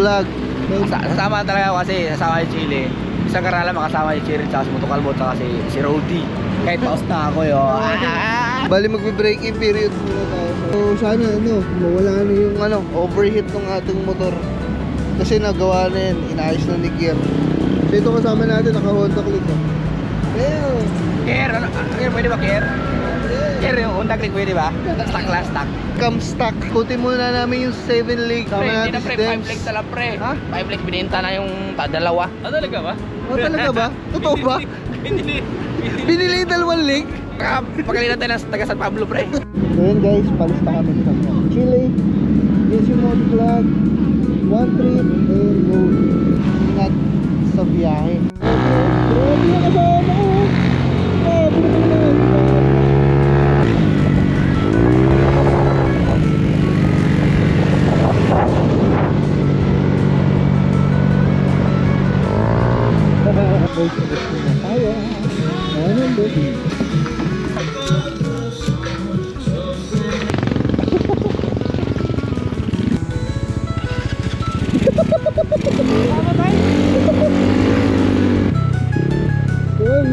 vlog. Sasama talaga ako kasi sasama yung Chile. Isang karala makasama yung Chile sa Motokalbo at si Rody. Kahit paus na ako yun. Bali magbe-break-in period muna tayo. So sana mawala na yung overheat ng ating motor. Kasi nagawa na yan, inayos na ni Kier. So ito kasama natin, naka-Honda Click. Kier, pwede ba Kier? Kier, yung Honda Click pwede ba? Stock lang, stock. Cam stock. Kutin muna namin yung 7 leg. Pre, Sama hindi natin na pre, 5 legs na lang pre. Ha? 5 legs binenta na yung dalawa. Talaga ba? Talaga ba? Totoo ba? Binili yung 2 leg? Pagaling natin ng taga San Pablo pre. So yun guys, palista kami sa Chile. This yung Moto Vlog. 1 trip and go. Ingat sa biyahe. Grabe yung kasama ko. Grabe naman. Boys, abos na tayo. Ano boss?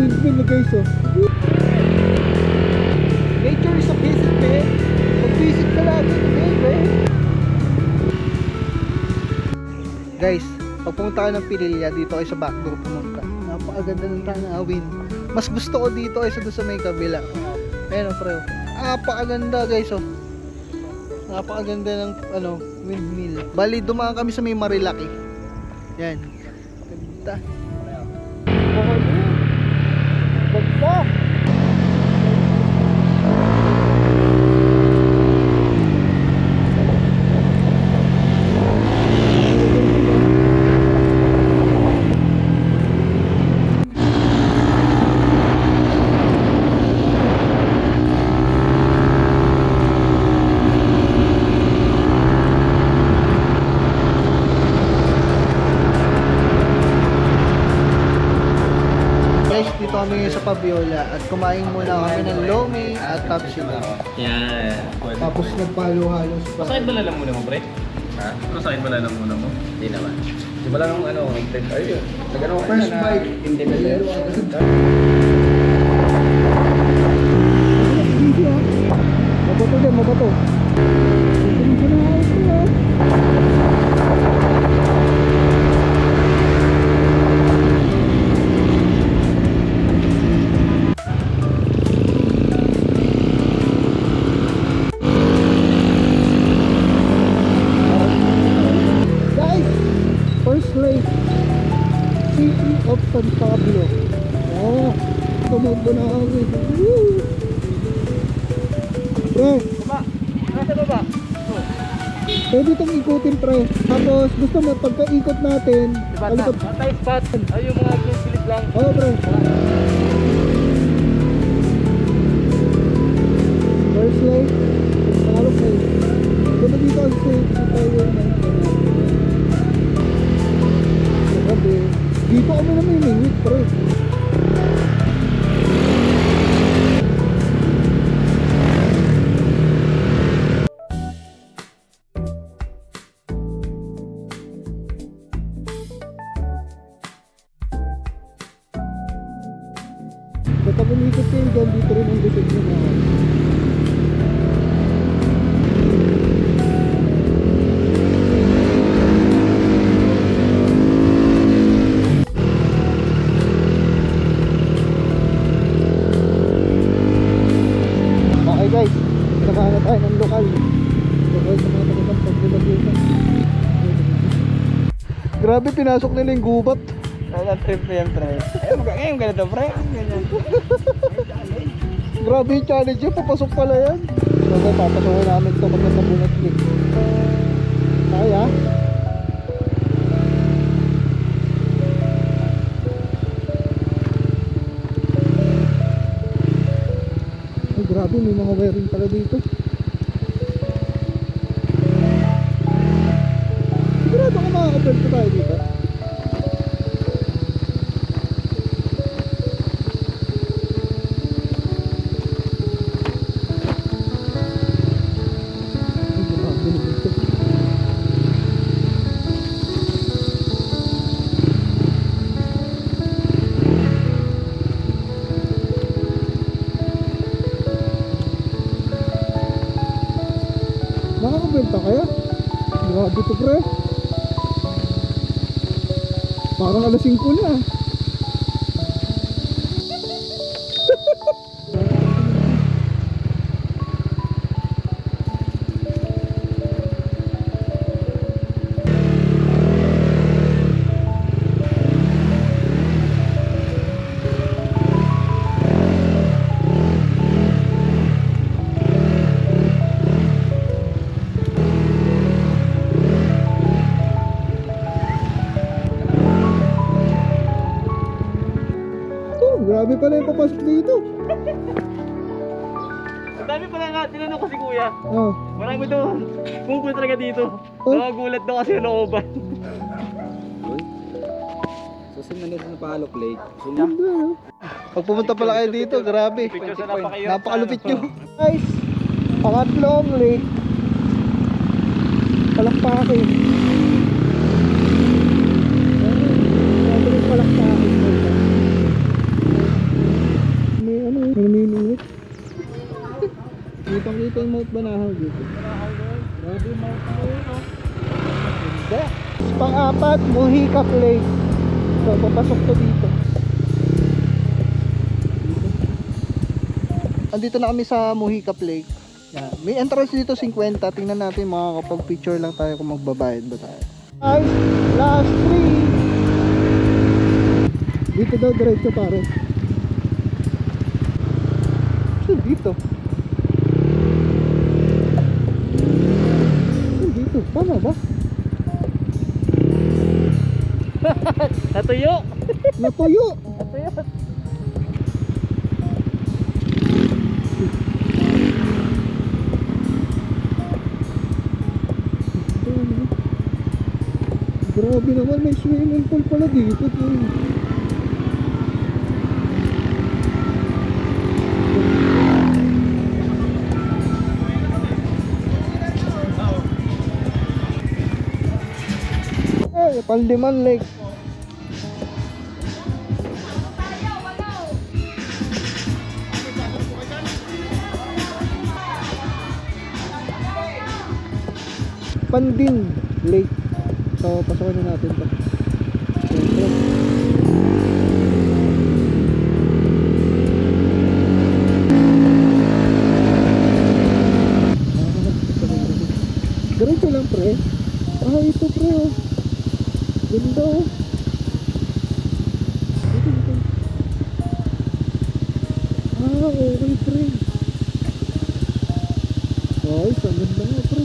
Windmill na guys Nature is a visit Mag-visit ka lagi Guys, pag pumunta ka ng Pililya, dito kayo sa backdoor pumunta. Napakaganda ng tanawin. Mas gusto ko dito kaysa doon sa may kabila. Ayan pre. Napakaganda guys Napakaganda ng windmill. Bali dumaan kami sa may Marilaki. Yan. Ganda. Ganda. Dito kami sa Pabiola at kumain muna kami ng lomi at tapsila. Yan. Tapos nagpalo-halo sa Masakit ba lalang muna mo pre? Ha? Masakit ba lalang muna mo? Hindi naman. Di ba lang first bite. Hindi na sir. Mabato din, mabato. City of San Pablo. Tumugbo na ako. Pre, Nasa baba? pwede itong ikutin pre. Tapos gusto mo pagka-ikot natin palikot. Patay spot. Ay yung mga gilid lang. Oo pre. First leg, pangalok leg. Ganda dito ang safe sa tayo na dito kami na may mingit pre. Kapag umikot kayo dyan, dito rin ang lusog nyo na guys, nakahanap tayo ng lokal. Lokal sa mga tagasang pagbulag yun. Grabe, pinasok nila yung gubat. Trip na yan pre. Ngayon ganito pre. Grabe yung challenge yun, papasok pala yan. So papasokin namin ito pag natabungat click. Kaya grabe, may mga wiring pala dito. Sigurado ka makakapelto tayo dito. Grabe na dito. Benta kaya? Grabe to pre. Parang alas 5 na. Grabe pala yung papasok dito. Ang dami pala nga, tinanong ko si kuya. Oh. Marami doon. Pupunta talaga dito. Oh. Nakagulat daw kasi yung looban. Susunod na Palok Lake. Pag pumunta pala kayo dito, grabe. Picture sa napakahirap. Napakalupit nyo. Guys, pangatlong lake. Palakpakin. Grabe yung palakpakin. May ano, may namimingit. Kitang kita yung Mount Banahaw dito. Grabe yung Mount Banahaw. Ganda. Pang-apat, Muhicap Lake. So, papasok to dito. Andito na kami sa Muhicap Lake. Yan. May entrance dito 50. Tingnan natin makakapag-picture lang tayo kung magbabayad ba tayo. Guys, last 3. Dito daw diretso pare. So, dito. So, dito. Tama ba? Natuyo! Natuyo! Natuyo! Grabe naman, may swimming pool pala dito. Paldiman Lake. Pandin Lake. So, pasokin na natin to. Diretso lang pre. Ah, ito pre oh. Ganda oh. Dito. Ah, okay pre. Ay, ang ganda nga pre.